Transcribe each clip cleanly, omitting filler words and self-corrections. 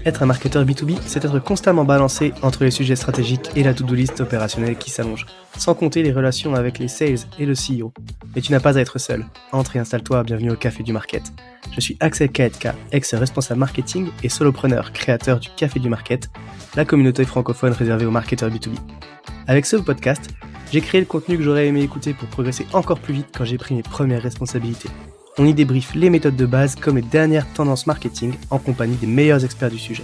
Être un marketeur B2B, c'est être constamment balancé entre les sujets stratégiques et la to-do list opérationnelle qui s'allonge, sans compter les relations avec les sales et le CEO. Mais tu n'as pas à être seul. Entre et installe-toi, bienvenue au Café du Market. Je suis Axel Kaetka, ex-responsable marketing et solopreneur, créateur du Café du Market, la communauté francophone réservée aux marketeurs B2B. Avec ce podcast, j'ai créé le contenu que j'aurais aimé écouter pour progresser encore plus vite quand j'ai pris mes premières responsabilités. On y débriefe les méthodes de base comme les dernières tendances marketing en compagnie des meilleurs experts du sujet.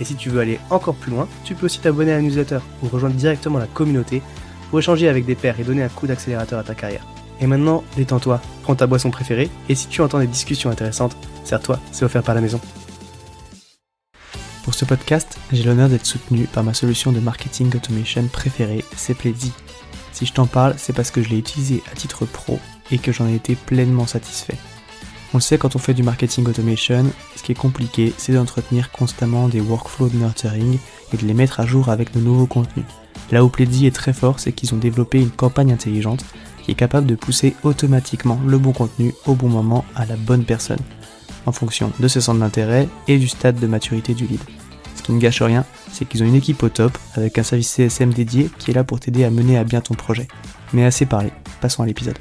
Et si tu veux aller encore plus loin, tu peux aussi t'abonner à la newsletter ou rejoindre directement la communauté pour échanger avec des pairs et donner un coup d'accélérateur à ta carrière. Et maintenant, détends-toi, prends ta boisson préférée et si tu entends des discussions intéressantes, sers-toi, c'est offert par la maison. Pour ce podcast, j'ai l'honneur d'être soutenu par ma solution de marketing automation préférée, c'est Pledzi. Si je t'en parle, c'est parce que je l'ai utilisé à titre pro et que j'en ai été pleinement satisfait. On le sait, quand on fait du marketing automation, ce qui est compliqué, c'est d'entretenir constamment des workflows de nurturing et de les mettre à jour avec de nouveaux contenus. Là où Pledzi est très fort, c'est qu'ils ont développé une campagne intelligente qui est capable de pousser automatiquement le bon contenu au bon moment à la bonne personne, en fonction de ses centres d'intérêt et du stade de maturité du lead. Ce qui ne gâche rien, c'est qu'ils ont une équipe au top, avec un service CSM dédié qui est là pour t'aider à mener à bien ton projet. Mais assez parlé, passons à l'épisode.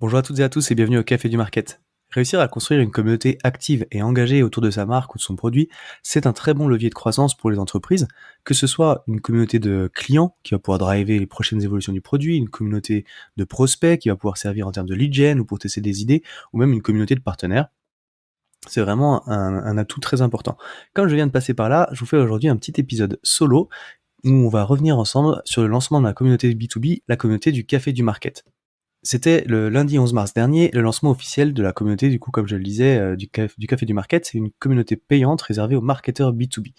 Bonjour à toutes et à tous et bienvenue au Café du Market. Réussir à construire une communauté active et engagée autour de sa marque ou de son produit, c'est un très bon levier de croissance pour les entreprises, que ce soit une communauté de clients qui va pouvoir driver les prochaines évolutions du produit, une communauté de prospects qui va pouvoir servir en termes de lead gen ou pour tester des idées, ou même une communauté de partenaires. C'est vraiment un atout très important. Comme je viens de passer par là, je vous fais aujourd'hui un petit épisode solo où on va revenir ensemble sur le lancement de la communauté B2B, la communauté du Café du Market. C'était le lundi 11 mars dernier, le lancement officiel de la communauté, du coup, comme je le disais, du Café du Market. C'est une communauté payante réservée aux marketeurs B2B.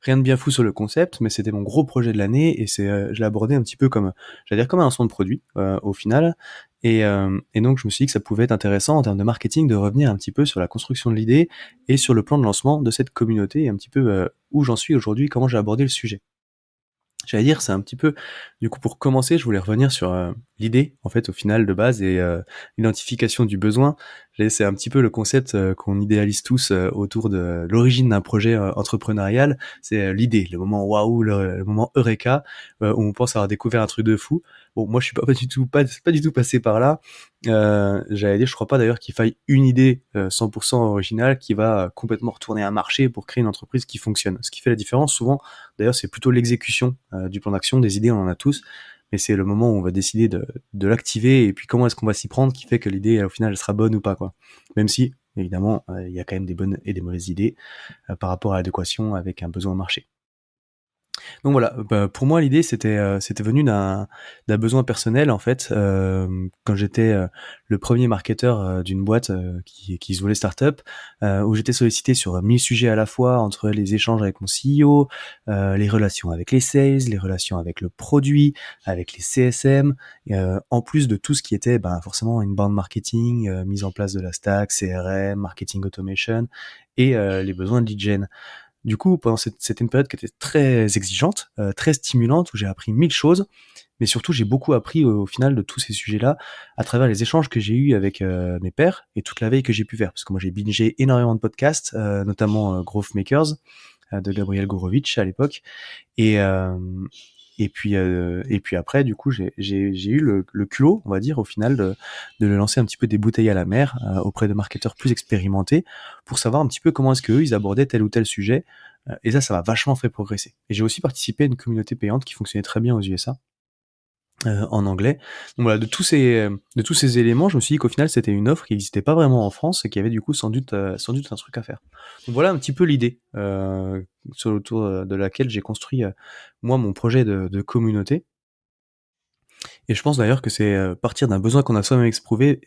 Rien de bien fou sur le concept, mais c'était mon gros projet de l'année et je l'ai abordé un petit peu comme, j'allais dire comme un lancement de produit au final. Et donc je me suis dit que ça pouvait être intéressant en termes de marketing de revenir un petit peu sur la construction de l'idée et sur le plan de lancement de cette communauté et un petit peu où j'en suis aujourd'hui, comment j'ai abordé le sujet. J'allais dire, c'est un petit peu, du coup, pour commencer, je voulais revenir sur l'idée, en fait, au final, de base, et l'identification du besoin. C'est un petit peu le concept qu'on idéalise tous autour de l'origine d'un projet entrepreneurial. C'est l'idée, le moment waouh, le moment eureka, où on pense avoir découvert un truc de fou. Bon, moi, je suis pas du tout passé par là. J'allais dire, je crois pas d'ailleurs qu'il faille une idée 100% originale qui va complètement retourner un marché pour créer une entreprise qui fonctionne. Ce qui fait la différence, souvent, d'ailleurs, c'est plutôt l'exécution du plan d'action. Des idées, on en a tous, mais c'est le moment où on va décider de l'activer et puis comment est-ce qu'on va s'y prendre qui fait que l'idée, au final, elle sera bonne ou pas, quoi. Même si, évidemment, il y a quand même des bonnes et des mauvaises idées par rapport à l'adéquation avec un besoin marché. Donc voilà, pour moi l'idée c'était venu d'un besoin personnel en fait, quand j'étais le premier marketeur d'une boîte qui se voulait start-up, où j'étais sollicité sur 1000 sujets à la fois entre les échanges avec mon CEO, les relations avec les sales, les relations avec le produit, avec les CSM, en plus de tout ce qui était forcément inbound marketing, mise en place de la stack, CRM, marketing automation et les besoins de lead gen. Du coup, c'était une période qui était très exigeante, très stimulante, où j'ai appris 1000 choses, mais surtout j'ai beaucoup appris au final de tous ces sujets-là à travers les échanges que j'ai eus avec mes pairs et toute la veille que j'ai pu faire. Parce que moi j'ai bingé énormément de podcasts, notamment Growth Makers de Gabriel Gourovitch à l'époque, et et puis après, du coup, j'ai eu le culot, on va dire, au final, de le lancer un petit peu des bouteilles à la mer auprès de marketeurs plus expérimentés pour savoir un petit peu comment est-ce qu'eux, ils abordaient tel ou tel sujet. Et ça m'a vachement fait progresser. Et j'ai aussi participé à une communauté payante qui fonctionnait très bien aux USA. En anglais. Donc voilà, de tous ces éléments, je me suis dit qu'au final, c'était une offre qui n'existait pas vraiment en France et qui avait du coup sans doute un truc à faire. Donc voilà un petit peu l'idée sur autour de laquelle j'ai construit moi mon projet de communauté. Et je pense d'ailleurs que c'est partir d'un besoin qu'on a soi-même éprouvé,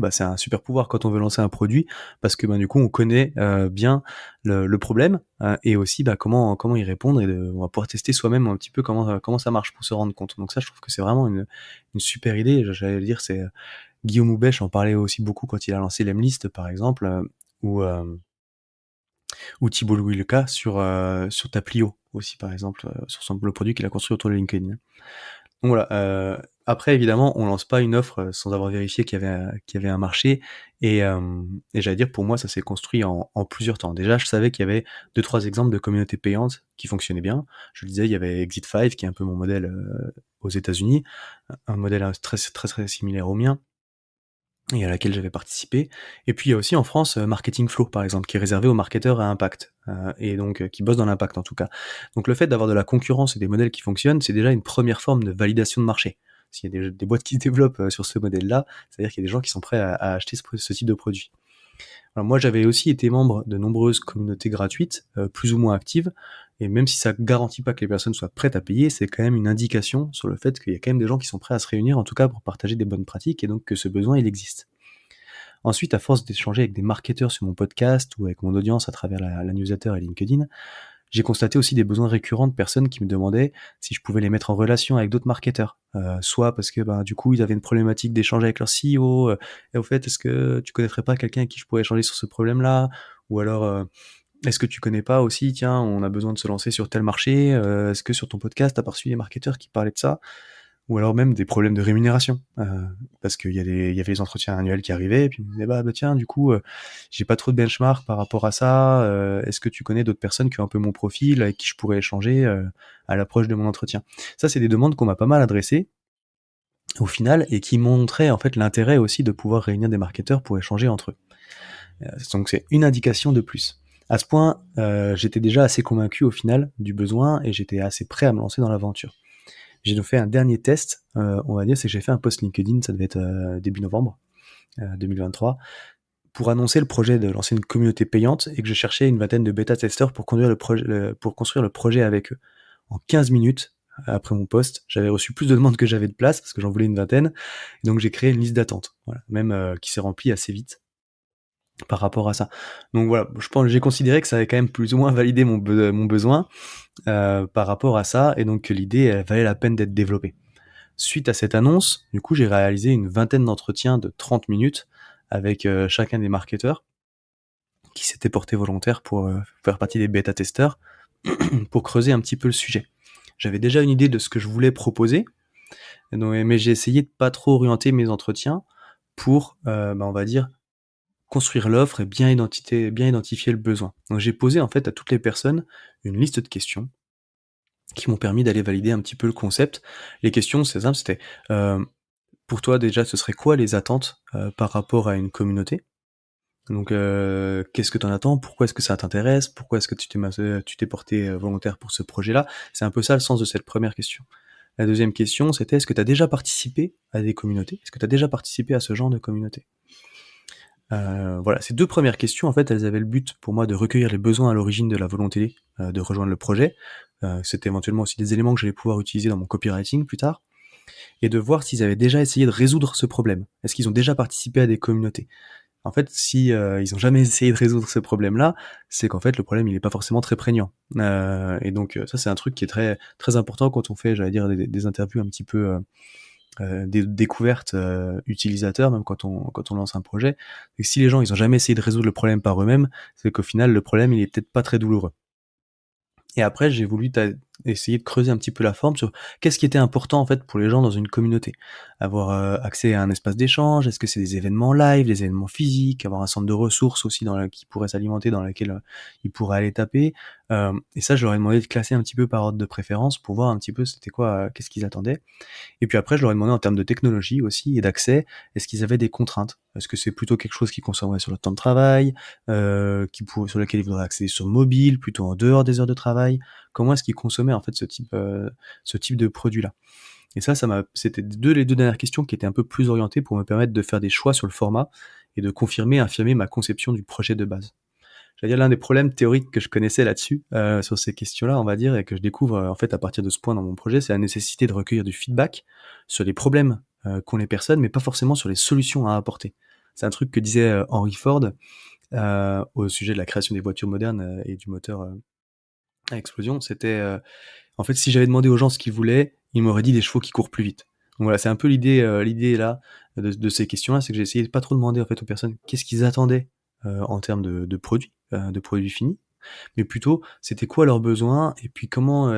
c'est un super pouvoir quand on veut lancer un produit, parce que du coup on connaît bien le problème et aussi comment y répondre on va pouvoir tester soi-même un petit peu comment ça marche pour se rendre compte. Donc ça, je trouve que c'est vraiment une super idée. J'allais dire, c'est Guillaume Houbèche en parlait aussi beaucoup quand il a lancé l'Emlist par exemple, ou Thibault Louis Leca sur Taplio aussi par exemple, sur le produit qu'il a construit autour de LinkedIn. Donc voilà, Après, évidemment, on lance pas une offre sans avoir vérifié qu'il y avait un marché. Et j'allais dire, pour moi, ça s'est construit en plusieurs temps. Déjà, je savais qu'il y avait deux, trois exemples de communautés payantes qui fonctionnaient bien. Je le disais, il y avait Exit5, qui est un peu mon modèle aux États-Unis, un modèle très, très, très similaire au mien, et à laquelle j'avais participé. Et puis il y a aussi en France Marketing Flow, par exemple, qui est réservé aux marketeurs à impact, et donc qui bossent dans l'impact en tout cas. Donc le fait d'avoir de la concurrence et des modèles qui fonctionnent, c'est déjà une première forme de validation de marché. S'il y a des boîtes qui se développent sur ce modèle-là, c'est-à-dire qu'il y a des gens qui sont prêts à acheter ce type de produit. Alors moi, j'avais aussi été membre de nombreuses communautés gratuites, plus ou moins actives, et même si ça garantit pas que les personnes soient prêtes à payer, c'est quand même une indication sur le fait qu'il y a quand même des gens qui sont prêts à se réunir, en tout cas pour partager des bonnes pratiques, et donc que ce besoin, il existe. Ensuite, à force d'échanger avec des marketeurs sur mon podcast ou avec mon audience à travers la newsletter et LinkedIn, j'ai constaté aussi des besoins récurrents de personnes qui me demandaient si je pouvais les mettre en relation avec d'autres marketeurs. Soit parce que du coup, ils avaient une problématique d'échange avec leur CEO, et au fait, est-ce que tu connaîtrais pas quelqu'un avec qui je pourrais échanger sur ce problème-là? Ou alors, est-ce que tu connais pas aussi, tiens, on a besoin de se lancer sur tel marché, est-ce que sur ton podcast, t'as pas reçu des marketeurs qui parlaient de ça? Ou alors même des problèmes de rémunération, parce qu'il y avait les entretiens annuels qui arrivaient, et puis ils me disaient tiens, du coup, j'ai pas trop de benchmark par rapport à ça. Est-ce que tu connais d'autres personnes qui ont un peu mon profil, avec qui je pourrais échanger à l'approche de mon entretien? Ça, c'est des demandes qu'on m'a pas mal adressées au final, et qui montraient en fait l'intérêt aussi de pouvoir réunir des marketeurs pour échanger entre eux. Donc c'est une indication de plus. À ce point, j'étais déjà assez convaincu au final du besoin, et j'étais assez prêt à me lancer dans l'aventure. J'ai donc fait un dernier test, on va dire, c'est que j'ai fait un post LinkedIn, ça devait être début novembre 2023, pour annoncer le projet de lancer une communauté payante, et que je cherchais une vingtaine de bêta-testeurs pour pour construire le projet avec eux. En 15 minutes, après mon post, j'avais reçu plus de demandes que j'avais de place, parce que j'en voulais une vingtaine, donc j'ai créé une liste d'attente, voilà, même qui s'est remplie assez vite par rapport à ça. Donc voilà, je pense, j'ai considéré que ça avait quand même plus ou moins validé mon besoin par rapport à ça, et donc que l'idée, elle valait la peine d'être développée. Suite à cette annonce, du coup, j'ai réalisé une vingtaine d'entretiens de 30 minutes avec chacun des marketeurs qui s'étaient portés volontaires pour faire partie des bêta-testeurs, pour creuser un petit peu le sujet. J'avais déjà une idée de ce que je voulais proposer, mais j'ai essayé de pas trop orienter mes entretiens pour, on va dire, construire l'offre et bien identifier le besoin. Donc j'ai posé en fait à toutes les personnes une liste de questions qui m'ont permis d'aller valider un petit peu le concept. Les questions, c'est simple, c'était pour toi, déjà, ce serait quoi les attentes par rapport à une communauté? Donc, qu'est-ce que tu en attends? Pourquoi est-ce que ça t'intéresse? Pourquoi est-ce que tu t'es porté volontaire pour ce projet-là? C'est un peu ça le sens de cette première question. La deuxième question, c'était est-ce que tu as déjà participé à des communautés? Est-ce que tu as déjà participé à ce genre de communauté? Voilà, ces deux premières questions, en fait, elles avaient le but pour moi de recueillir les besoins à l'origine de la volonté de rejoindre le projet. C'était éventuellement aussi des éléments que j'allais pouvoir utiliser dans mon copywriting plus tard, et de voir s'ils avaient déjà essayé de résoudre ce problème. Est-ce qu'ils ont déjà participé à des communautés? En fait, si ils ont jamais essayé de résoudre ce problème-là, c'est qu'en fait le problème il est pas forcément très prégnant. Et donc ça c'est un truc qui est très très important quand on fait, j'allais dire, des interviews un petit peu des découvertes utilisateurs, même quand on lance un projet. Et si les gens ils ont jamais essayé de résoudre le problème par eux-mêmes, c'est qu'au final le problème il est peut-être pas très douloureux. Et après, j'ai voulu essayer de creuser un petit peu la forme sur qu'est-ce qui était important en fait pour les gens dans une communauté. Avoir accès à un espace d'échange, est-ce que c'est des événements live, des événements physiques, avoir un centre de ressources aussi qui pourrait s'alimenter, dans lequel ils pourraient aller taper. Et ça, je leur ai demandé de classer un petit peu par ordre de préférence pour voir un petit peu c'était quoi, qu'est-ce qu'ils attendaient. Et puis après, je leur ai demandé en termes de technologie aussi et d'accès, est-ce qu'ils avaient des contraintes? Est-ce que c'est plutôt quelque chose qui concernerait sur le temps de travail, sur lequel ils voudraient accéder sur mobile, plutôt en dehors des heures de travail? Comment est-ce qu'ils consommaient en fait ce type de produit-là? Et c'était les deux dernières questions qui étaient un peu plus orientées pour me permettre de faire des choix sur le format et de affirmer ma conception du projet de base. J'allais dire l'un des problèmes théoriques que je connaissais là-dessus, sur ces questions-là, on va dire, et que je découvre en fait à partir de ce point dans mon projet, c'est la nécessité de recueillir du feedback sur les problèmes qu'ont les personnes, mais pas forcément sur les solutions à apporter. C'est un truc que disait Henry Ford au sujet de la création des voitures modernes et du moteur à explosion. C'était en fait, si j'avais demandé aux gens ce qu'ils voulaient, ils m'auraient dit des chevaux qui courent plus vite. Donc voilà, c'est un peu l'idée là de ces questions-là, c'est que j'ai essayé de pas trop demander en fait aux personnes qu'est-ce qu'ils attendaient en termes de produits finis, mais plutôt c'était quoi leurs besoins et puis comment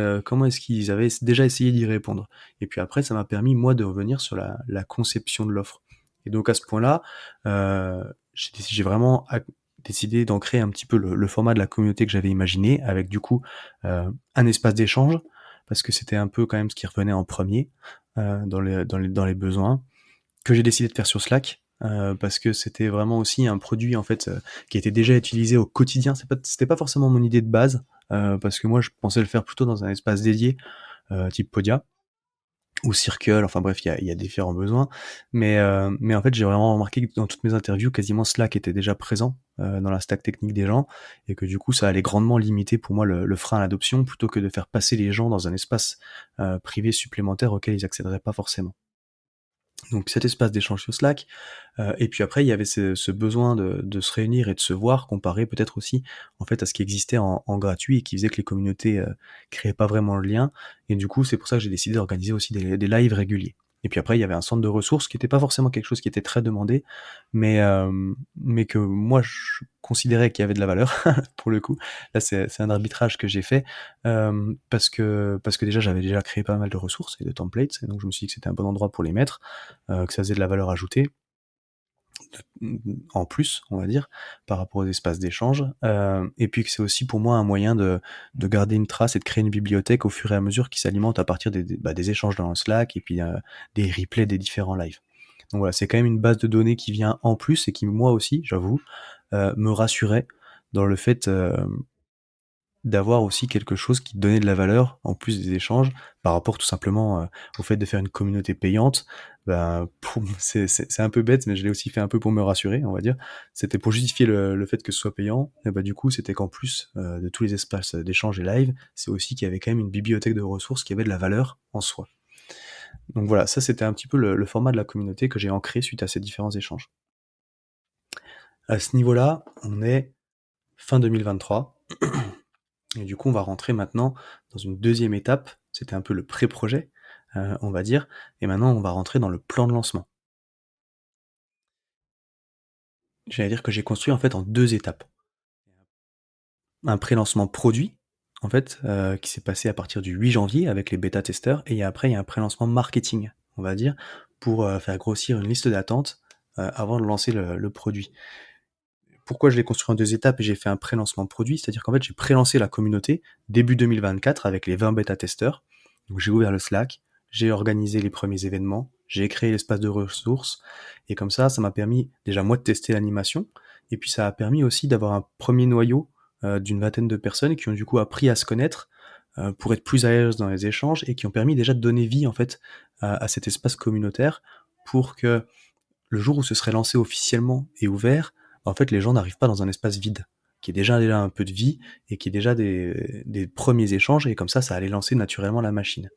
est-ce qu'ils avaient déjà essayé d'y répondre. Et puis après, ça m'a permis moi de revenir sur la conception de l'offre. Et donc à ce point-là, j'ai vraiment décidé d'ancrer un petit peu le format de la communauté que j'avais imaginé, avec du coup un espace d'échange, parce que c'était un peu quand même ce qui revenait en premier dans les besoins, que j'ai décidé de faire sur Slack. Parce que c'était vraiment aussi un produit en fait qui était déjà utilisé au quotidien. C'était pas forcément mon idée de base, parce que moi je pensais le faire plutôt dans un espace dédié, type Podia ou Circle, enfin bref, il y a différents besoins. Mais en fait, j'ai vraiment remarqué que dans toutes mes interviews, quasiment Slack était déjà présent dans la stack technique des gens, et que du coup, ça allait grandement limiter pour moi le frein à l'adoption, plutôt que de faire passer les gens dans un espace privé supplémentaire auquel ils accéderaient pas forcément. Donc cet espace d'échange sur Slack, et puis après il y avait ce besoin de se réunir et de se voir, comparé peut-être aussi en fait à ce qui existait en gratuit et qui faisait que les communautés créaient pas vraiment le lien. Et du coup c'est pour ça que j'ai décidé d'organiser aussi des lives réguliers. Et puis après il y avait un centre de ressources qui était pas forcément quelque chose qui était très demandé, mais que moi je considérais qu'il y avait de la valeur pour le coup. Là c'est un arbitrage que j'ai fait, parce que déjà j'avais déjà créé pas mal de ressources et de templates, et donc je me suis dit que c'était un bon endroit pour les mettre, que ça faisait de la valeur ajoutée en plus, on va dire, par rapport aux espaces d'échange, et puis que c'est aussi pour moi un moyen de garder une trace et de créer une bibliothèque au fur et à mesure qui s'alimente à partir des échanges dans le Slack, et puis des replays des différents lives. Donc voilà, c'est quand même une base de données qui vient en plus et qui, moi aussi, j'avoue, me rassurait dans le fait d'avoir aussi quelque chose qui donnait de la valeur en plus des échanges, par rapport tout simplement au fait de faire une communauté payante. Ben, c'est un peu bête, mais je l'ai aussi fait un peu pour me rassurer, on va dire. C'était pour justifier le fait que ce soit payant. Et bah, du coup, c'était qu'en plus de tous les espaces d'échange et live, c'est aussi qu'il y avait quand même une bibliothèque de ressources qui avait de la valeur en soi. Donc voilà, ça c'était un petit peu le format de la communauté que j'ai ancré suite à ces différents échanges. À ce niveau-là, on est fin 2023. Et du coup, on va rentrer maintenant dans une deuxième étape. C'était un peu le pré-projet, on va dire. Et maintenant, on va rentrer dans le plan de lancement. J'allais dire que j'ai construit en fait en deux étapes. Un pré-lancement produit, en fait, qui s'est passé à partir du 8 janvier avec les bêta-testeurs. Et après, il y a un pré-lancement marketing, on va dire, pour faire grossir une liste d'attente avant de lancer le produit. Pourquoi je l'ai construit en deux étapes et j'ai fait un pré-lancement produit? C'est-à-dire qu'en fait, j'ai pré-lancé la communauté début 2024 avec les 20 bêta-testeurs. Donc j'ai ouvert le Slack, j'ai organisé les premiers événements, j'ai créé l'espace de ressources, et comme ça m'a permis déjà moi de tester l'animation, et puis ça a permis aussi d'avoir un premier noyau d'une vingtaine de personnes qui ont du coup appris à se connaître pour être plus à l'aise dans les échanges, et qui ont permis déjà de donner vie en fait à cet espace communautaire, pour que le jour où ce serait lancé officiellement et ouvert, en fait, les gens n'arrivent pas dans un espace vide, qui est déjà un peu de vie, et qui est déjà des premiers échanges, et comme ça allait lancer naturellement la machine.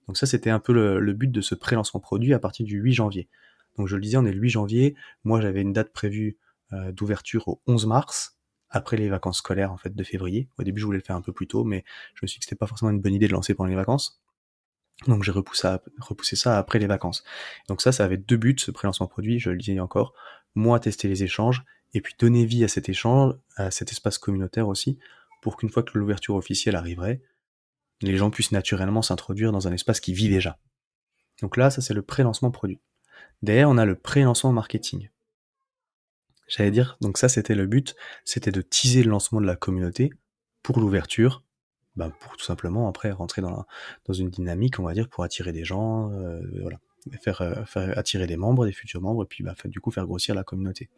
Donc ça, c'était un peu le but de ce pré-lancement produit à partir du 8 janvier. Donc je le disais, on est le 8 janvier, moi j'avais une date prévue d'ouverture au 11 mars, après les vacances scolaires en fait de février. Au début, je voulais le faire un peu plus tôt, mais je me suis dit que c'était pas forcément une bonne idée de lancer pendant les vacances. Donc j'ai repoussé ça après les vacances. Donc ça avait deux buts, ce pré-lancement produit, je le disais encore. Moi, tester les échanges, et puis donner vie à cet échange, à cet espace communautaire aussi, pour qu'une fois que l'ouverture officielle arriverait, les gens puissent naturellement s'introduire dans un espace qui vit déjà. Donc là, ça c'est le pré-lancement produit. Derrière, on a le pré-lancement marketing. J'allais dire, donc ça c'était le but, c'était de teaser le lancement de la communauté pour l'ouverture, pour tout simplement après rentrer dans une dynamique, on va dire, pour attirer des gens, voilà, faire attirer des membres, des futurs membres, et puis du coup faire grossir la communauté.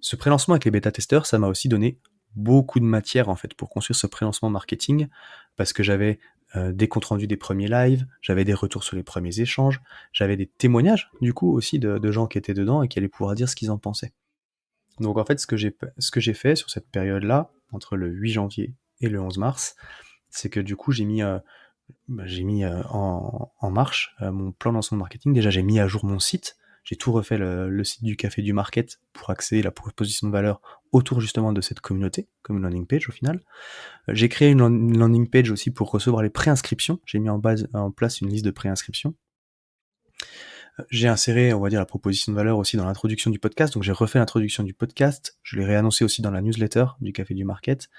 Ce pré-lancement avec les bêta-testeurs, ça m'a aussi donné beaucoup de matière en fait pour construire ce pré-lancement marketing, parce que j'avais des comptes rendus des premiers lives, j'avais des retours sur les premiers échanges, j'avais des témoignages du coup aussi de gens qui étaient dedans et qui allaient pouvoir dire ce qu'ils en pensaient. Donc en fait, ce que j'ai fait sur cette période-là, entre le 8 janvier et le 11 mars, c'est que du coup j'ai mis en marche mon plan de lancement de marketing. Déjà, j'ai mis à jour mon site, j'ai tout refait le site du Café du Market pour accéder à la proposition de valeur autour justement de cette communauté, comme une landing page au final. J'ai créé une landing page aussi pour recevoir les préinscriptions, j'ai mis en place une liste de préinscriptions. J'ai inséré, on va dire, la proposition de valeur aussi dans l'introduction du podcast, donc j'ai refait l'introduction du podcast, je l'ai réannoncé aussi dans la newsletter du Café du Market.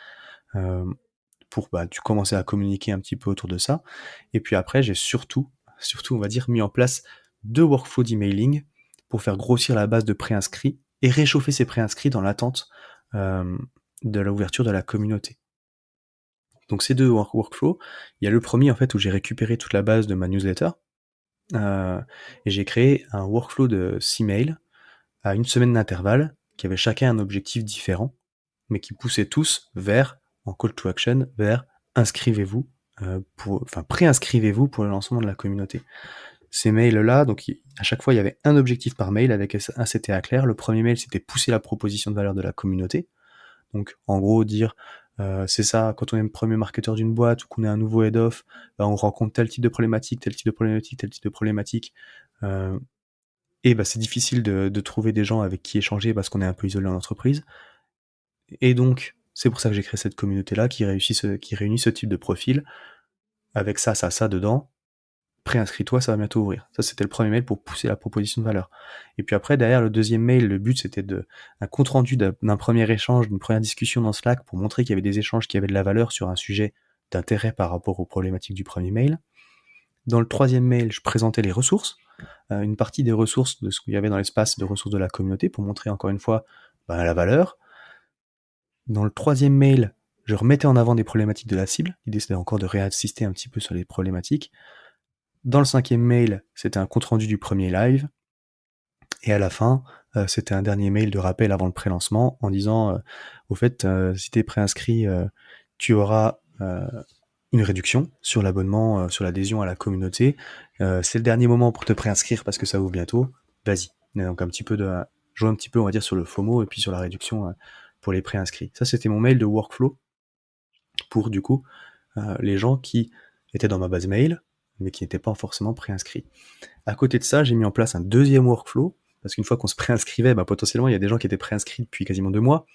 pour tu commencer à communiquer un petit peu autour de ça. Et puis après, j'ai surtout, on va dire, mis en place 2 workflows d'emailing pour faire grossir la base de préinscrits et réchauffer ces préinscrits dans l'attente de l'ouverture de la communauté. Donc ces 2 workflows, il y a le premier en fait où j'ai récupéré toute la base de ma newsletter et j'ai créé un workflow de 6 mails à une semaine d'intervalle qui avaient chacun un objectif différent, mais qui poussaient tous vers, en call to action, vers inscrivez-vous, préinscrivez-vous pour le lancement de la communauté. Ces mails-là, donc à chaque fois il y avait un objectif par mail avec un CTA clair. Le premier mail c'était pousser la proposition de valeur de la communauté. Donc en gros dire c'est ça, quand on est le premier marketeur d'une boîte ou qu'on est un nouveau head-off, on rencontre tel type de problématique, tel type de problématique, tel type de problématique. Et c'est difficile de trouver des gens avec qui échanger parce qu'on est un peu isolé en entreprise. Et donc, c'est pour ça que j'ai créé cette communauté-là qui réunit ce type de profil avec ça dedans. Préinscris-toi, ça va bientôt ouvrir. Ça, c'était le premier mail pour pousser la proposition de valeur. Et puis après, derrière le deuxième mail, le but, c'était un compte-rendu d'un premier échange, d'une première discussion dans Slack pour montrer qu'il y avait des échanges qui avaient de la valeur sur un sujet d'intérêt par rapport aux problématiques du premier mail. Dans le troisième mail, je présentais les ressources, une partie des ressources de ce qu'il y avait dans l'espace de ressources de la communauté pour montrer encore une fois la valeur. Dans le troisième mail, je remettais en avant des problématiques de la cible. L'idée, c'était encore de réassister un petit peu sur les problématiques. Dans le cinquième mail, c'était un compte-rendu du premier live. Et à la fin, c'était un dernier mail de rappel avant le pré-lancement en disant au fait, si tu es préinscrit, tu auras une réduction sur l'abonnement, sur l'adhésion à la communauté. C'est le dernier moment pour te préinscrire parce que ça ouvre bientôt. Vas-y. Donc jouer un petit peu, on va dire, sur le FOMO et puis sur la réduction pour les préinscrits. Ça, c'était mon mail de workflow pour, du coup, les gens qui étaient dans ma base mail, mais qui n'étaient pas forcément préinscrits. À côté de ça, j'ai mis en place un deuxième workflow, parce qu'une fois qu'on se préinscrivait, potentiellement, il y a des gens qui étaient préinscrits depuis quasiment 2 mois,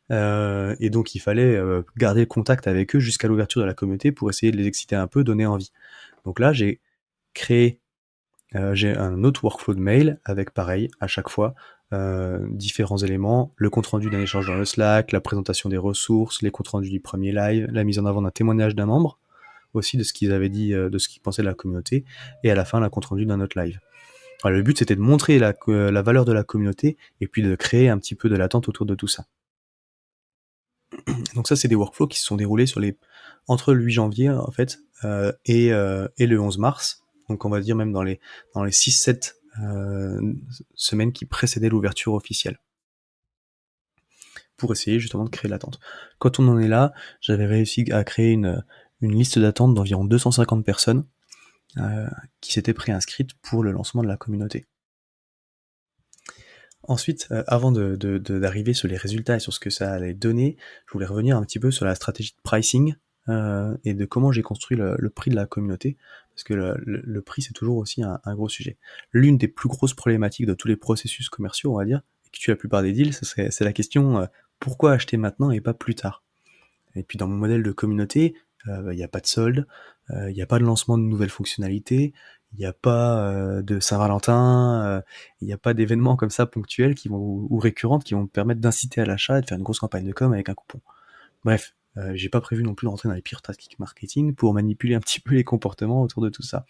et donc il fallait garder le contact avec eux jusqu'à l'ouverture de la communauté pour essayer de les exciter un peu, donner envie. Donc là, j'ai créé j'ai un autre workflow de mail avec pareil, à chaque fois, différents éléments, le compte-rendu d'un échange dans le Slack, la présentation des ressources, les comptes-rendus du premier live, la mise en avant d'un témoignage d'un membre, aussi de ce qu'ils avaient dit, de ce qu'ils pensaient de la communauté, et à la fin, la compte-rendu d'un autre live. Alors, le but, c'était de montrer la valeur de la communauté, et puis de créer un petit peu de l'attente autour de tout ça. Donc ça, c'est des workflows qui se sont déroulés entre le 8 janvier, en fait, et le 11 mars. Donc on va dire même dans les 6-7 semaines qui précédaient l'ouverture officielle. Pour essayer justement de créer l'attente. Quand on en est là, j'avais réussi à créer une liste d'attente d'environ 250 personnes qui s'étaient préinscrites pour le lancement de la communauté. Ensuite, avant d'arriver sur les résultats et sur ce que ça allait donner, je voulais revenir un petit peu sur la stratégie de pricing et de comment j'ai construit le prix de la communauté, parce que le prix, c'est toujours aussi un gros sujet. L'une des plus grosses problématiques de tous les processus commerciaux, on va dire, qui tue la plupart des deals, c'est la question pourquoi acheter maintenant et pas plus tard? Et puis dans mon modèle de communauté, il n'y a pas de solde, il n'y a pas de lancement de nouvelles fonctionnalités, il n'y a pas de Saint-Valentin, il n'y a pas d'événements comme ça ponctuels ou récurrentes qui vont me permettre d'inciter à l'achat et de faire une grosse campagne de com avec un coupon. Bref, j'ai pas prévu non plus de rentrer dans les pires tactiques marketing pour manipuler un petit peu les comportements autour de tout ça.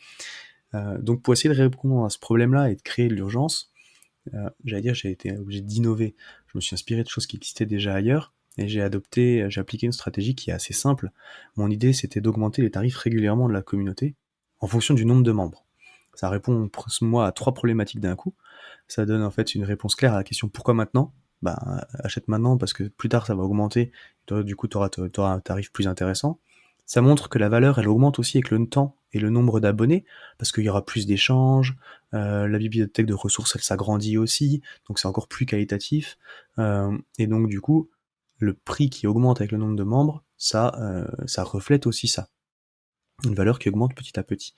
Donc pour essayer de répondre à ce problème-là et de créer de l'urgence, j'ai été obligé d'innover. Je me suis inspiré de choses qui existaient déjà ailleurs, et j'ai appliqué une stratégie qui est assez simple. Mon idée, c'était d'augmenter les tarifs régulièrement de la communauté en fonction du nombre de membres. Ça répond, moi, à 3 problématiques d'un coup. Ça donne en fait une réponse claire à la question pourquoi maintenant? Achète maintenant parce que plus tard ça va augmenter. Toi, du coup, tu auras un tarif plus intéressant. Ça montre que la valeur, elle augmente aussi avec le temps et le nombre d'abonnés, parce qu'il y aura plus d'échanges, la bibliothèque de ressources, elle s'agrandit aussi, donc c'est encore plus qualitatif. Et donc, du coup, le prix qui augmente avec le nombre de membres, ça reflète aussi ça. Une valeur qui augmente petit à petit.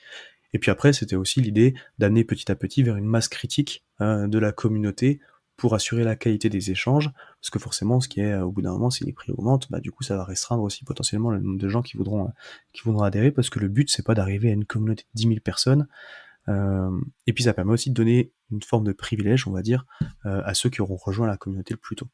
Et puis après, c'était aussi l'idée d'amener petit à petit vers une masse critique de la communauté pour assurer la qualité des échanges, parce que forcément, ce qui est au bout d'un moment, si les prix augmentent, du coup, ça va restreindre aussi potentiellement le nombre de gens qui voudront adhérer, parce que le but, c'est pas d'arriver à une communauté de 10 000 personnes, et puis ça permet aussi de donner une forme de privilège, on va dire, à ceux qui auront rejoint la communauté le plus tôt.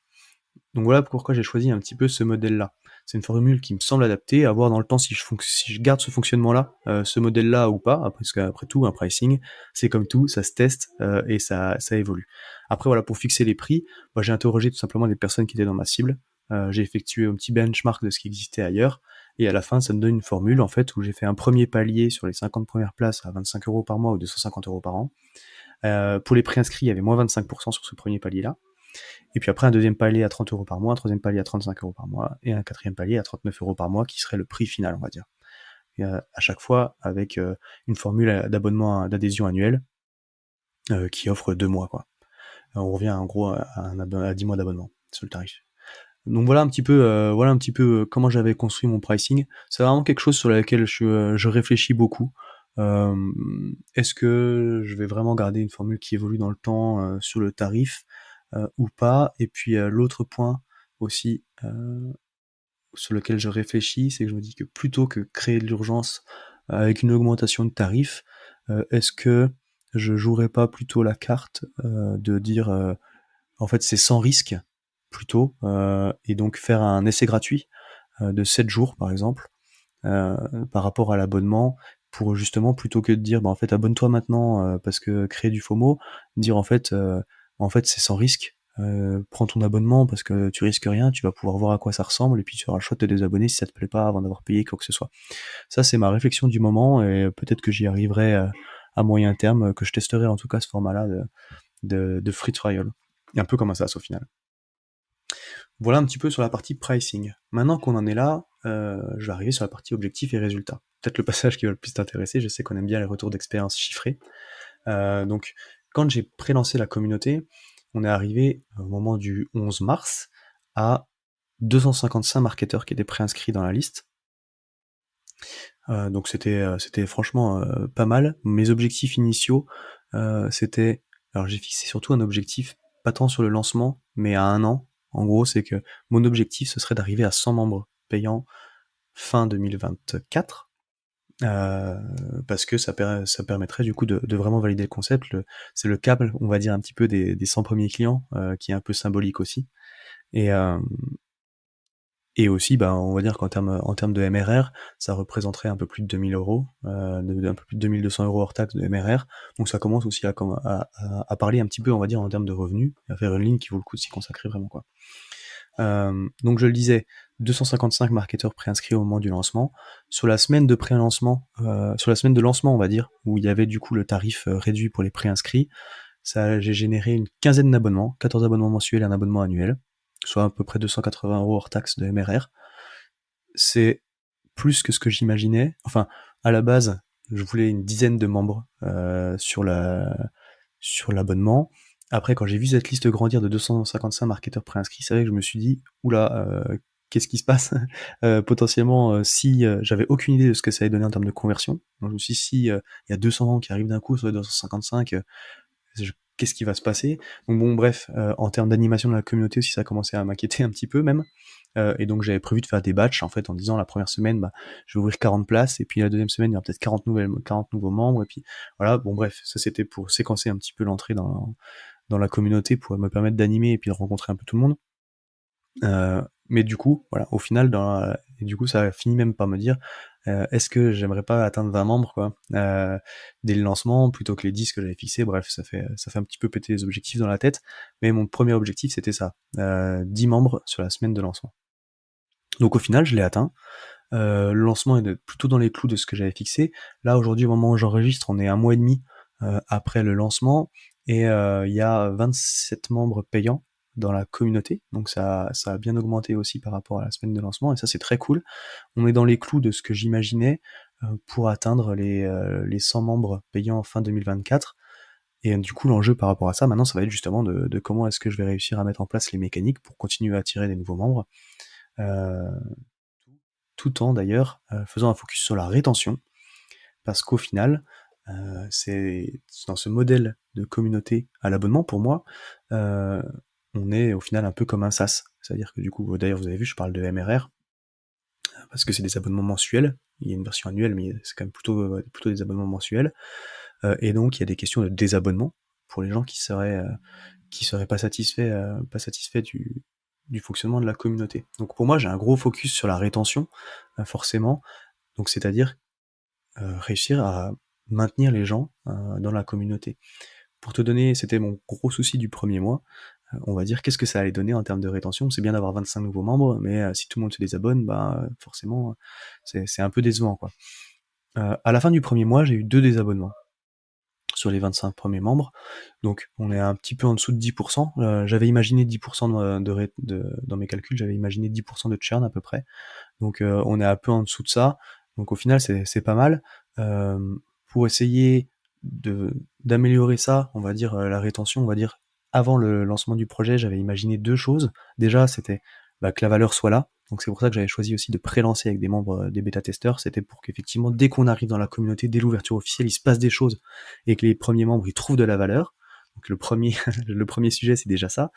Donc voilà pourquoi j'ai choisi un petit peu ce modèle-là. C'est une formule qui me semble adaptée, à voir dans le temps si je garde ce fonctionnement-là, ce modèle-là ou pas, après, parce qu'après tout, un pricing, c'est comme tout, ça se teste et ça évolue. Après voilà, pour fixer les prix, moi j'ai interrogé tout simplement des personnes qui étaient dans ma cible, j'ai effectué un petit benchmark de ce qui existait ailleurs, et à la fin ça me donne une formule en fait où j'ai fait un premier palier sur les 50 premières places à 25 € par mois ou 250 € par an. Pour les préinscrits, il y avait moins 25% sur ce premier palier-là. Et puis après, un deuxième palier à 30 € par mois, un troisième palier à 35 € par mois, et un quatrième palier à 39 € par mois, qui serait le prix final, on va dire. Et à chaque fois, avec une formule d'abonnement, d'adhésion annuelle, qui offre 2 mois, quoi. On revient en gros à 10 mois d'abonnement sur le tarif. Donc voilà un petit peu comment j'avais construit mon pricing. C'est vraiment quelque chose sur lequel je réfléchis beaucoup. Est-ce que je vais vraiment garder une formule qui évolue dans le temps sur le tarif ou pas? Et puis l'autre point aussi sur lequel je réfléchis, c'est que je me dis que plutôt que créer de l'urgence avec une augmentation de tarif, est-ce que je jouerais pas plutôt la carte de dire en fait c'est sans risque plutôt, et donc faire un essai gratuit de 7 jours par exemple, euh, par rapport à l'abonnement, pour justement plutôt que de dire bah en fait abonne-toi maintenant parce que créer du FOMO, dire en fait c'est sans risque. Prends ton abonnement parce que tu risques rien, tu vas pouvoir voir à quoi ça ressemble et puis tu auras le choix de te désabonner si ça te plaît pas avant d'avoir payé quoi que ce soit. Ça c'est ma réflexion du moment et peut-être que j'y arriverai à moyen terme, que je testerai en tout cas ce format-là de free trial. Un peu comme un SaaS au final. Voilà un petit peu sur la partie pricing. Maintenant qu'on en est là, je vais arriver sur la partie objectifs et résultats. Peut-être le passage qui va le plus t'intéresser, je sais qu'on aime bien les retours d'expérience chiffrés. Donc, quand j'ai pré-lancé la communauté, on est arrivé au moment du 11 mars à 255 marketeurs qui étaient préinscrits dans la liste. Donc c'était franchement pas mal. Mes objectifs initiaux, c'était... Alors j'ai fixé surtout un objectif, pas tant sur le lancement, mais à 1 an. En gros, c'est que mon objectif, ce serait d'arriver à 100 membres payants fin 2024. Parce que ça permettrait du coup de vraiment valider le concept. C'est le cap, on va dire, un petit peu des 100 premiers clients, qui est un peu symbolique aussi. Et, et aussi, bah, on va dire en termes de MRR, ça représenterait un peu plus de 2000 €, un peu plus de 2200 € hors taxe de MRR. Donc ça commence aussi à parler un petit peu, on va dire, en termes de revenus, et à faire une ligne qui vaut le coup de s'y consacrer vraiment, quoi. Donc je le disais, 255 marketeurs préinscrits au moment du lancement. Sur la semaine de pré-lancement, sur la semaine de lancement, on va dire, où il y avait du coup le tarif réduit pour les préinscrits, j'ai généré une quinzaine d'abonnements, 14 abonnements mensuels et un abonnement annuel, soit à peu près 280 € hors taxe de MRR. C'est plus que ce que j'imaginais. Enfin, à la base, je voulais une dizaine de membres sur l'abonnement. Après, quand j'ai vu cette liste grandir de 255 marketeurs préinscrits, c'est vrai que je me suis dit, oula, qu'est-ce qui se passe potentiellement, si j'avais aucune idée de ce que ça allait donner en termes de conversion. Donc je me suis dit, si il y a 200 qui arrivent d'un coup sur les 255, qu'est-ce qui va se passer? Donc bon, bref, en termes d'animation de la communauté aussi, ça commençait à m'inquiéter un petit peu même. Et donc j'avais prévu de faire des batchs en fait en disant la première semaine bah, je vais ouvrir 40 places et puis la deuxième semaine il y aura peut-être 40 nouveaux membres et puis voilà, bon bref, ça c'était pour séquencer un petit peu l'entrée dans la communauté pour me permettre d'animer et puis de rencontrer un peu tout le monde. Mais du coup, voilà, au final, et du coup, ça a fini même par me dire, est-ce que j'aimerais pas atteindre 20 membres, quoi, dès le lancement, plutôt que les 10 que j'avais fixés. Bref, ça fait un petit peu péter les objectifs dans la tête. Mais mon premier objectif, c'était ça, 10 membres sur la semaine de lancement. Donc au final, je l'ai atteint. Le lancement est plutôt dans les clous de ce que j'avais fixé. Là, aujourd'hui, au moment où j'enregistre, on est 1 mois et demi après le lancement, et il y a 27 membres payants dans la communauté, donc ça a bien augmenté aussi par rapport à la semaine de lancement, et ça c'est très cool. On est dans les clous de ce que j'imaginais pour atteindre les 100 membres payants fin 2024, et du coup l'enjeu par rapport à ça, maintenant, ça va être justement de comment est-ce que je vais réussir à mettre en place les mécaniques pour continuer à attirer des nouveaux membres, euh, tout en d'ailleurs faisant un focus sur la rétention, parce qu'au final, c'est dans ce modèle de communauté à l'abonnement, pour moi, euh, on est au final un peu comme un SaaS. C'est-à-dire que du coup, d'ailleurs, vous avez vu, je parle de MRR, parce que c'est des abonnements mensuels. Il y a une version annuelle, mais c'est quand même plutôt des abonnements mensuels. Et donc, il y a des questions de désabonnement pour les gens qui seraient pas satisfaits du fonctionnement de la communauté. Donc pour moi, j'ai un gros focus sur la rétention, forcément. Donc c'est-à-dire réussir à maintenir les gens dans la communauté. Pour te donner, c'était mon gros souci du premier mois, on va dire qu'est-ce que ça allait donner en termes de rétention. C'est bien d'avoir 25 nouveaux membres, mais si tout le monde se désabonne, bah forcément c'est un peu décevant quoi. À la fin du premier mois, j'ai eu 2 désabonnements sur les 25 premiers membres, donc on est un petit peu en dessous de 10%. J'avais imaginé 10% dans mes calculs, j'avais imaginé 10% de churn à peu près. Donc on est un peu en dessous de ça. Donc au final, c'est pas mal. Pour essayer d'améliorer ça, on va dire la rétention, on va dire avant le lancement du projet, j'avais imaginé 2 choses. Déjà, c'était que la valeur soit là. Donc c'est pour ça que j'avais choisi aussi de pré-lancer avec des membres des bêta-testeurs. C'était pour qu'effectivement, dès qu'on arrive dans la communauté, dès l'ouverture officielle, il se passe des choses et que les premiers membres ils trouvent de la valeur. Donc le premier, le premier sujet, c'est déjà ça.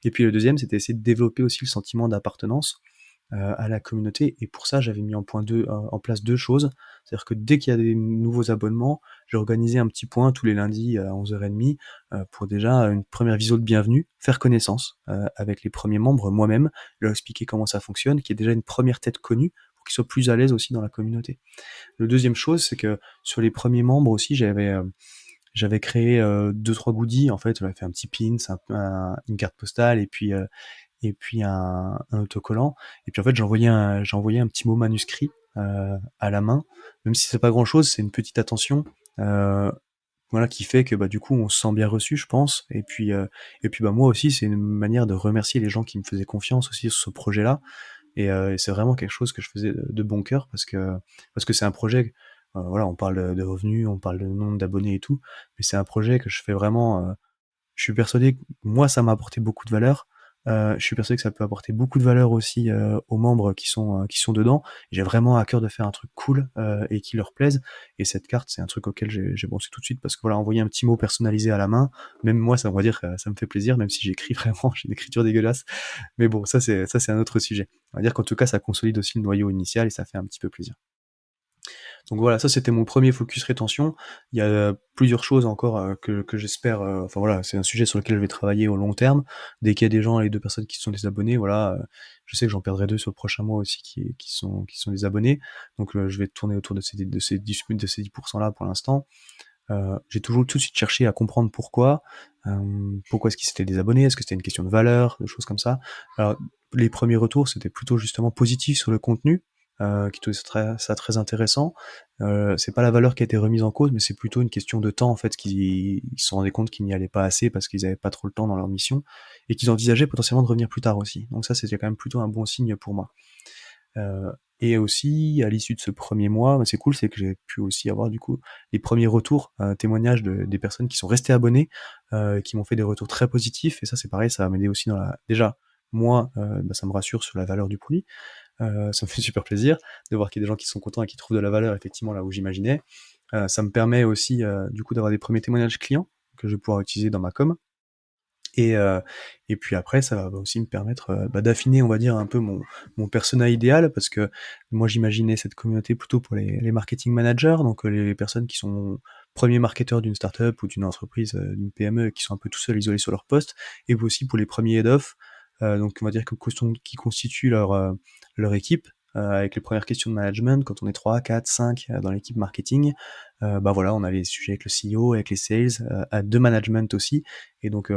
Et puis le deuxième, c'était essayer de développer aussi le sentiment d'appartenance à la communauté. Et pour ça, j'avais mis en place 2 choses. C'est-à-dire que dès qu'il y a des nouveaux abonnements, j'ai organisé un petit point tous les lundis à 11h30 pour déjà une première visio de bienvenue, faire connaissance avec les premiers membres moi-même, leur expliquer comment ça fonctionne, qu'il y ait déjà une première tête connue pour qu'ils soient plus à l'aise aussi dans la communauté. Le deuxième chose, c'est que sur les premiers membres aussi, j'avais créé 2-3 goodies. En fait, j'avais fait un petit pins, une carte postale et puis un autocollant. Et puis en fait, j'ai envoyé un petit mot manuscrit à la main, même si c'est pas grand chose, c'est une petite attention. Voilà, qui fait que du coup on se sent bien reçu, je pense. Et puis moi aussi, c'est une manière de remercier les gens qui me faisaient confiance aussi sur ce projet-là. Et c'est vraiment quelque chose que je faisais de bon cœur parce que c'est un projet. Voilà, on parle de revenus, on parle de nombre d'abonnés et tout, mais c'est un projet que je fais vraiment. Je suis persuadé que moi, ça m'a apporté beaucoup de valeur. Je suis persuadé que ça peut apporter beaucoup de valeur aussi aux membres qui sont dedans. J'ai vraiment à cœur de faire un truc cool et qui leur plaise. Et cette carte, c'est un truc auquel j'ai pensé tout de suite parce que voilà, envoyer un petit mot personnalisé à la main, même moi, ça on va dire, ça me fait plaisir, même si j'écris vraiment, j'ai une écriture dégueulasse. Mais bon, ça c'est un autre sujet. On va dire qu'en tout cas, ça consolide aussi le noyau initial et ça fait un petit peu plaisir. Donc voilà, ça c'était mon premier focus rétention. Il y a plusieurs choses encore que j'espère. Enfin voilà, c'est un sujet sur lequel je vais travailler au long terme. Dès qu'il y a des gens, les 2 personnes qui sont des abonnés, voilà, je sais que j'en perdrai 2 sur le prochain mois aussi qui sont des abonnés. Donc je vais tourner autour de ces 10% là pour l'instant. J'ai toujours tout de suite cherché à comprendre pourquoi. Pourquoi est-ce qu'ils s'étaient désabonnés? Est-ce que c'était une question de valeur, de choses comme ça? Alors, les premiers retours, c'était plutôt justement positif sur le contenu, qui trouvait ça très intéressant. C'est pas la valeur qui a été remise en cause, mais c'est plutôt une question de temps, en fait, qu'ils se sont rendus compte qu'ils n'y allaient pas assez parce qu'ils avaient pas trop le temps dans leur mission et qu'ils envisageaient potentiellement de revenir plus tard aussi. Donc ça, c'était quand même plutôt un bon signe pour moi. Et aussi, à l'issue de ce premier mois, c'est cool, c'est que j'ai pu aussi avoir du coup les premiers retours, témoignages des personnes qui sont restées abonnées, qui m'ont fait des retours très positifs. Et ça, c'est pareil, ça va m'aider aussi déjà, moi, ça me rassure sur la valeur du produit. Ça me fait super plaisir de voir qu'il y a des gens qui sont contents et qui trouvent de la valeur effectivement là où j'imaginais. Ça me permet aussi, du coup, d'avoir des premiers témoignages clients que je vais pouvoir utiliser dans ma com. Et, euh, et puis après, ça va aussi me permettre d'affiner, on va dire, un peu mon persona idéal, parce que moi j'imaginais cette communauté plutôt pour les marketing managers, donc les personnes qui sont premiers marketeurs d'une startup ou d'une entreprise, d'une PME, qui sont un peu tout seuls isolés sur leur poste, et aussi pour les premiers head-off, donc on va dire qui constituent leur équipe, avec les premières questions de management, quand on est 3, 4, 5 dans l'équipe marketing, voilà, on a les sujets avec le CEO, avec les sales, de management aussi, et donc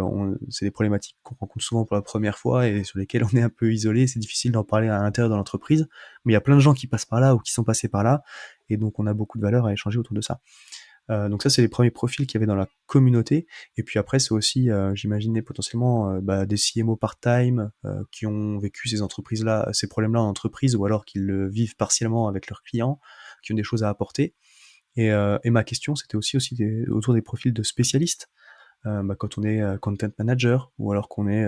c'est des problématiques qu'on rencontre souvent pour la première fois et sur lesquelles on est un peu isolé, c'est difficile d'en parler à l'intérieur de l'entreprise, mais il y a plein de gens qui passent par là ou qui sont passés par là, et donc on a beaucoup de valeur à échanger autour de ça. Donc ça, c'est les premiers profils qu'il y avait dans la communauté. Et puis après, c'est aussi, j'imaginais potentiellement des CMO part-time qui ont vécu ces entreprises-là, ces problèmes-là en entreprise, ou alors qu'ils le vivent partiellement avec leurs clients, qui ont des choses à apporter. Et ma question, c'était aussi autour des profils de spécialistes. Quand on est content manager ou alors qu'on est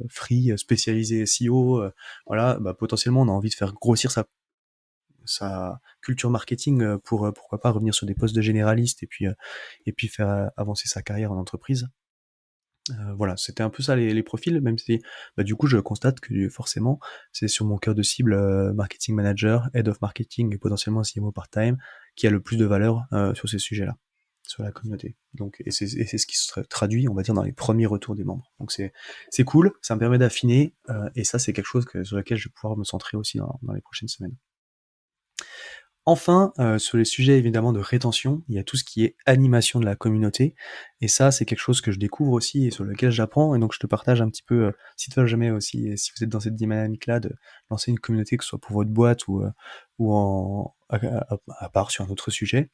free spécialisé SEO, voilà, potentiellement on a envie de faire grossir sa culture marketing pour pourquoi pas revenir sur des postes de généraliste et puis faire avancer sa carrière en entreprise. Voilà, c'était un peu ça les profils, même si du coup je constate que forcément c'est sur mon cœur de cible marketing manager, head of marketing et potentiellement CMO part-time qui a le plus de valeur sur ces sujets-là, sur la communauté. Donc, et c'est ce qui se traduit, on va dire, dans les premiers retours des membres. Donc c'est cool, ça me permet d'affiner, et ça c'est quelque chose sur lequel je vais pouvoir me centrer aussi dans les prochaines semaines. Enfin, sur les sujets évidemment de rétention, il y a tout ce qui est animation de la communauté, et ça, c'est quelque chose que je découvre aussi et sur lequel j'apprends, et donc je te partage un petit peu, si toi jamais aussi, et si vous êtes dans cette dynamique-là de lancer une communauté, que ce soit pour votre boîte ou à part sur un autre sujet.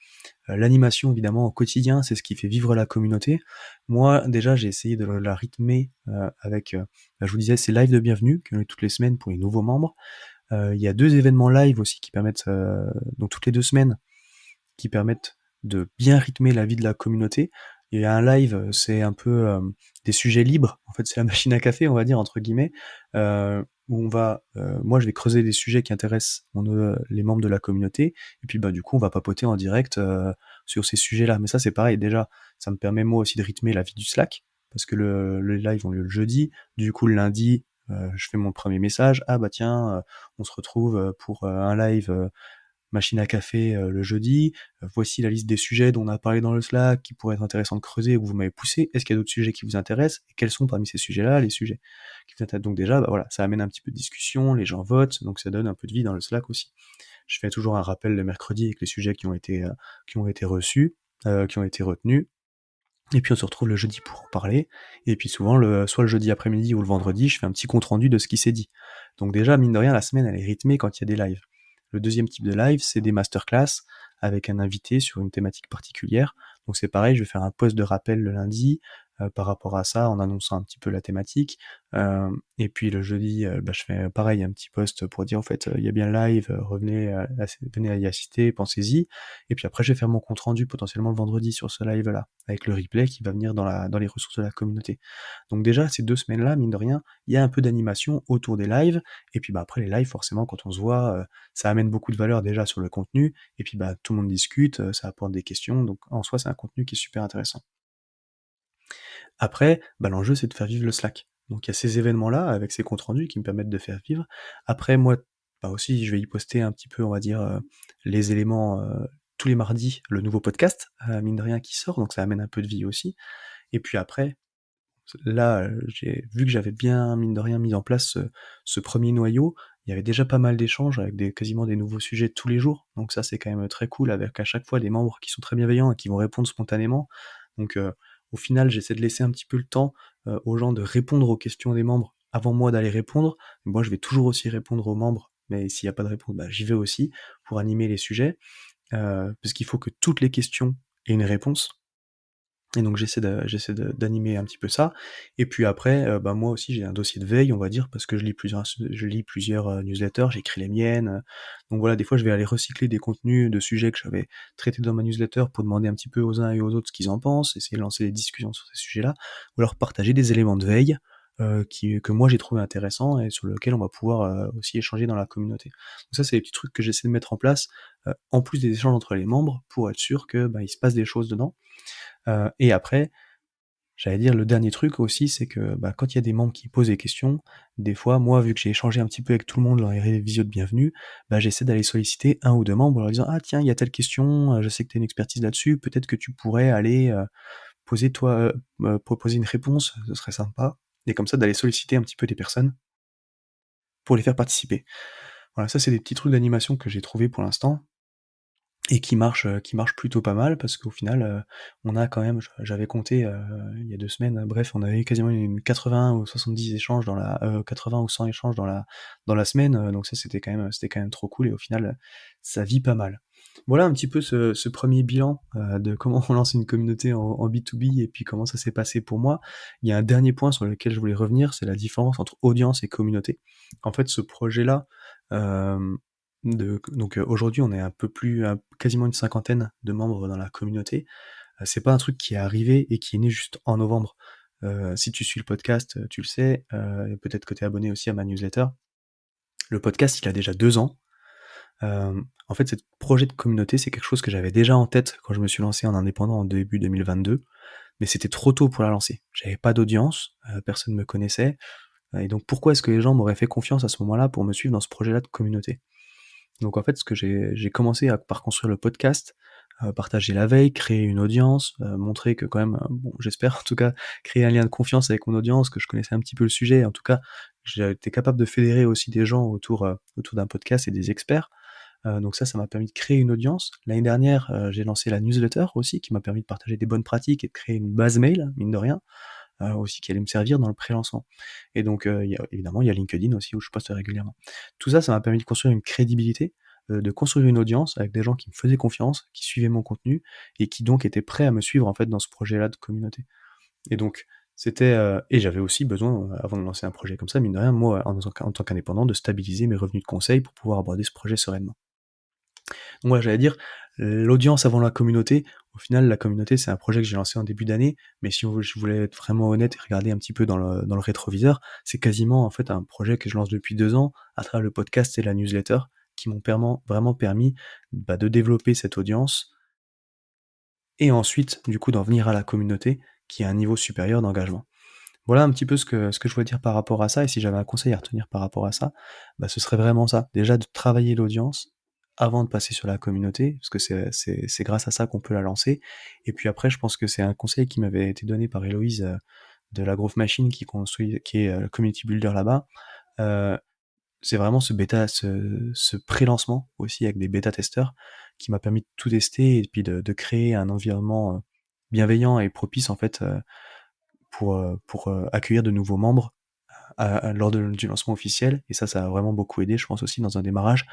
L'animation évidemment au quotidien, c'est ce qui fait vivre la communauté. Moi, déjà, j'ai essayé de la rythmer avec, je vous disais, ces lives de bienvenue qui ont lieu toutes les semaines pour les nouveaux membres. Il y a 2 événements live aussi qui permettent, donc toutes les 2 semaines, qui permettent de bien rythmer la vie de la communauté. Il y a un live, c'est un peu des sujets libres. En fait, c'est la machine à café, on va dire entre guillemets, où on va, moi, je vais creuser des sujets qui intéressent les membres de la communauté, et puis bah du coup, on va papoter en direct sur ces sujets-là. Mais ça, c'est pareil. Déjà, ça me permet moi aussi de rythmer la vie du Slack, parce que le live ont lieu le jeudi. Du coup, le lundi, je fais mon premier message. Ah bah tiens, on se retrouve pour un live machine à café le jeudi. Voici la liste des sujets dont on a parlé dans le Slack qui pourraient être intéressants de creuser ou que vous m'avez poussé. Est-ce qu'il y a d'autres sujets qui vous intéressent? Et quels sont parmi ces sujets-là les sujets qui vous intéressent? Donc déjà, bah voilà, ça amène un petit peu de discussion, les gens votent, donc ça donne un peu de vie dans le Slack aussi. Je fais toujours un rappel le mercredi avec les sujets qui ont été reçus, qui ont été retenus. Et puis on se retrouve le jeudi pour en parler. Et puis souvent, soit le jeudi après-midi ou le vendredi, je fais un petit compte-rendu de ce qui s'est dit. Donc déjà, mine de rien, la semaine, elle est rythmée quand il y a des lives. Le deuxième type de live, c'est des masterclass avec un invité sur une thématique particulière. Donc c'est pareil, je vais faire un post de rappel le lundi par rapport à ça, en annonçant un petit peu la thématique. Et puis le jeudi, bah, je fais pareil, un petit post pour dire, en fait, il y a bien le live, venez à y assister, pensez-y. Et puis après, je vais faire mon compte rendu potentiellement le vendredi sur ce live-là, avec le replay qui va venir dans les ressources de la communauté. Donc déjà, ces 2 semaines-là, mine de rien, il y a un peu d'animation autour des lives, et puis bah après les lives, forcément, quand on se voit, ça amène beaucoup de valeur déjà sur le contenu, et puis bah tout le monde discute, ça apporte des questions, donc en soi, c'est un contenu qui est super intéressant. Après, bah l'enjeu, c'est de faire vivre le Slack. Donc il y a ces événements-là, avec ces comptes rendus qui me permettent de faire vivre. Après, moi, bah aussi, je vais y poster un petit peu, on va dire, les éléments, tous les mardis, le nouveau podcast, mine de rien, qui sort, donc ça amène un peu de vie aussi. Et puis après, là, j'ai vu que j'avais bien, mine de rien, mis en place ce 1er noyau. Il y avait déjà pas mal d'échanges avec quasiment des nouveaux sujets tous les jours, donc ça, c'est quand même très cool, avec à chaque fois des membres qui sont très bienveillants et qui vont répondre spontanément. Donc au final, j'essaie de laisser un petit peu le temps aux gens de répondre aux questions des membres avant moi d'aller répondre. Moi, je vais toujours aussi répondre aux membres, mais s'il y a pas de réponse, bah, j'y vais aussi pour animer les sujets, parce qu'il faut que toutes les questions aient une réponse. Et donc d'animer un petit peu ça. Et puis après, bah, moi aussi j'ai un dossier de veille, on va dire, parce que je lis plusieurs newsletters, j'écris les miennes. Donc voilà, des fois je vais aller recycler des contenus de sujets que j'avais traités dans ma newsletter pour demander un petit peu aux uns et aux autres ce qu'ils en pensent, essayer de lancer des discussions sur ces sujets-là, ou alors partager des éléments de veille que moi j'ai trouvé intéressants et sur lesquels on va pouvoir aussi échanger dans la communauté. Donc ça, c'est les petits trucs que j'essaie de mettre en place, en plus des échanges entre les membres, pour être sûr que bah, il se passe des choses dedans. Et après, j'allais dire le dernier truc aussi, c'est que bah, quand il y a des membres qui posent des questions, des fois, moi, vu que j'ai échangé un petit peu avec tout le monde dans les visios de bienvenue, bah, j'essaie d'aller solliciter un ou deux membres en leur disant: «Ah tiens, il y a telle question, je sais que tu as une expertise là-dessus, peut-être que tu pourrais aller poser toi, proposer une réponse, ce serait sympa». Et comme ça, d'aller solliciter un petit peu des personnes pour les faire participer. Voilà, ça c'est des petits trucs d'animation que j'ai trouvé pour l'instant et qui marche plutôt pas mal, parce qu'au final, on a quand même, j'avais compté, il y a 2 semaines, bref, on avait quasiment une 80 ou 70 échanges 80 ou 100 échanges dans la semaine, donc ça c'était quand même trop cool, et au final, ça vit pas mal. Voilà un petit peu ce 1er bilan, de comment on lance une communauté en B2B et puis comment ça s'est passé pour moi. Il y a un dernier point sur lequel je voulais revenir, c'est la différence entre audience et communauté. En fait, ce projet-là, hem donc aujourd'hui, on est un peu plus, quasiment une cinquantaine de membres dans la communauté. C'est pas un truc qui est arrivé et qui est né juste en novembre. Si tu suis le podcast, tu le sais, et peut-être que tu es abonné aussi à ma newsletter. Le podcast, il a déjà 2 ans. En fait, ce projet de communauté, c'est quelque chose que j'avais déjà en tête quand je me suis lancé en indépendant en début 2022, mais c'était trop tôt pour la lancer. J'avais pas d'audience, personne me connaissait, et donc pourquoi est-ce que les gens m'auraient fait confiance à ce moment-là pour me suivre dans ce projet-là de communauté? Donc en fait, ce que j'ai commencé par construire le podcast, partager la veille, créer une audience, montrer que quand même, bon j'espère en tout cas, créer un lien de confiance avec mon audience, que je connaissais un petit peu le sujet. En tout cas, j'ai été capable de fédérer aussi des gens autour d'un podcast et des experts. Donc ça m'a permis de créer une audience. L'année dernière, j'ai lancé la newsletter aussi, qui m'a permis de partager des bonnes pratiques et de créer une base mail, mine de rien, aussi qui allait me servir dans le pré-lancement. Et donc, il y a LinkedIn aussi où je poste régulièrement. Tout ça m'a permis de construire une crédibilité, de construire une audience avec des gens qui me faisaient confiance, qui suivaient mon contenu et qui donc étaient prêts à me suivre en fait dans ce projet-là de communauté. Et donc et j'avais aussi besoin, avant de lancer un projet comme ça, mine de rien, moi, en tant qu'indépendant, de stabiliser mes revenus de conseil pour pouvoir aborder ce projet sereinement. Donc voilà, j'allais dire, l'audience avant la communauté. Au final, la communauté, c'est un projet que j'ai lancé en début d'année, mais si je voulais être vraiment honnête et regarder un petit peu dans le rétroviseur, c'est quasiment en fait un projet que je lance depuis 2 ans à travers le podcast et la newsletter qui m'ont vraiment permis, de développer cette audience et ensuite, du coup, d'en venir à la communauté qui a un niveau supérieur d'engagement. Voilà un petit peu ce que je voulais dire par rapport à ça, et si j'avais un conseil à retenir par rapport à ça, ce serait vraiment ça. Déjà de travailler l'audience avant de passer sur la communauté, parce que c'est grâce à ça qu'on peut la lancer. Et puis après, je pense que c'est un conseil qui m'avait été donné par Héloïse, de la Growth Machine qui est, community builder là-bas. Heu, c'est vraiment ce pré-lancement aussi avec des bêta-testeurs qui m'a permis de tout tester et puis de créer un environnement, bienveillant et propice en fait, pour accueillir de nouveaux membres lors du lancement officiel. Et ça a vraiment beaucoup aidé, je pense aussi dans un démarrage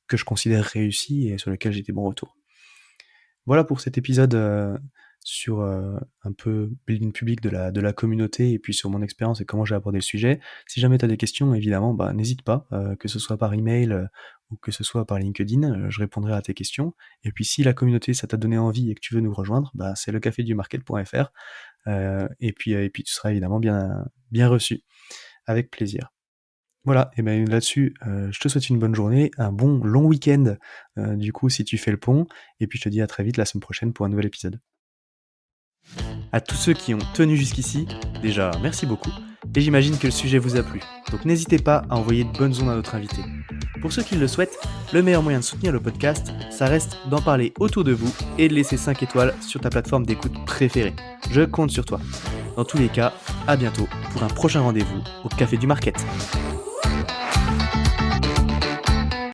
que je considère réussi et sur lequel j'ai des bons retours. Voilà pour cet épisode sur un peu building public de la communauté et puis sur mon expérience et comment j'ai abordé le sujet. Si jamais tu as des questions, évidemment, n'hésite pas, que ce soit par email ou que ce soit par LinkedIn, je répondrai à tes questions. Et puis si la communauté, ça t'a donné envie et que tu veux nous rejoindre, c'est lecafédumarket.fr. Et puis tu seras évidemment bien reçu, avec plaisir. Voilà, et là-dessus, je te souhaite une bonne journée, un bon long week-end, du coup si tu fais le pont, et puis je te dis à très vite la semaine prochaine pour un nouvel épisode. À tous ceux qui ont tenu jusqu'ici, déjà merci beaucoup, et j'imagine que le sujet vous a plu, donc n'hésitez pas à envoyer de bonnes ondes à notre invité. Pour ceux qui le souhaitent, le meilleur moyen de soutenir le podcast, ça reste d'en parler autour de vous et de laisser 5 étoiles sur ta plateforme d'écoute préférée. Je compte sur toi. Dans tous les cas, à bientôt pour un prochain rendez-vous au Café du Market.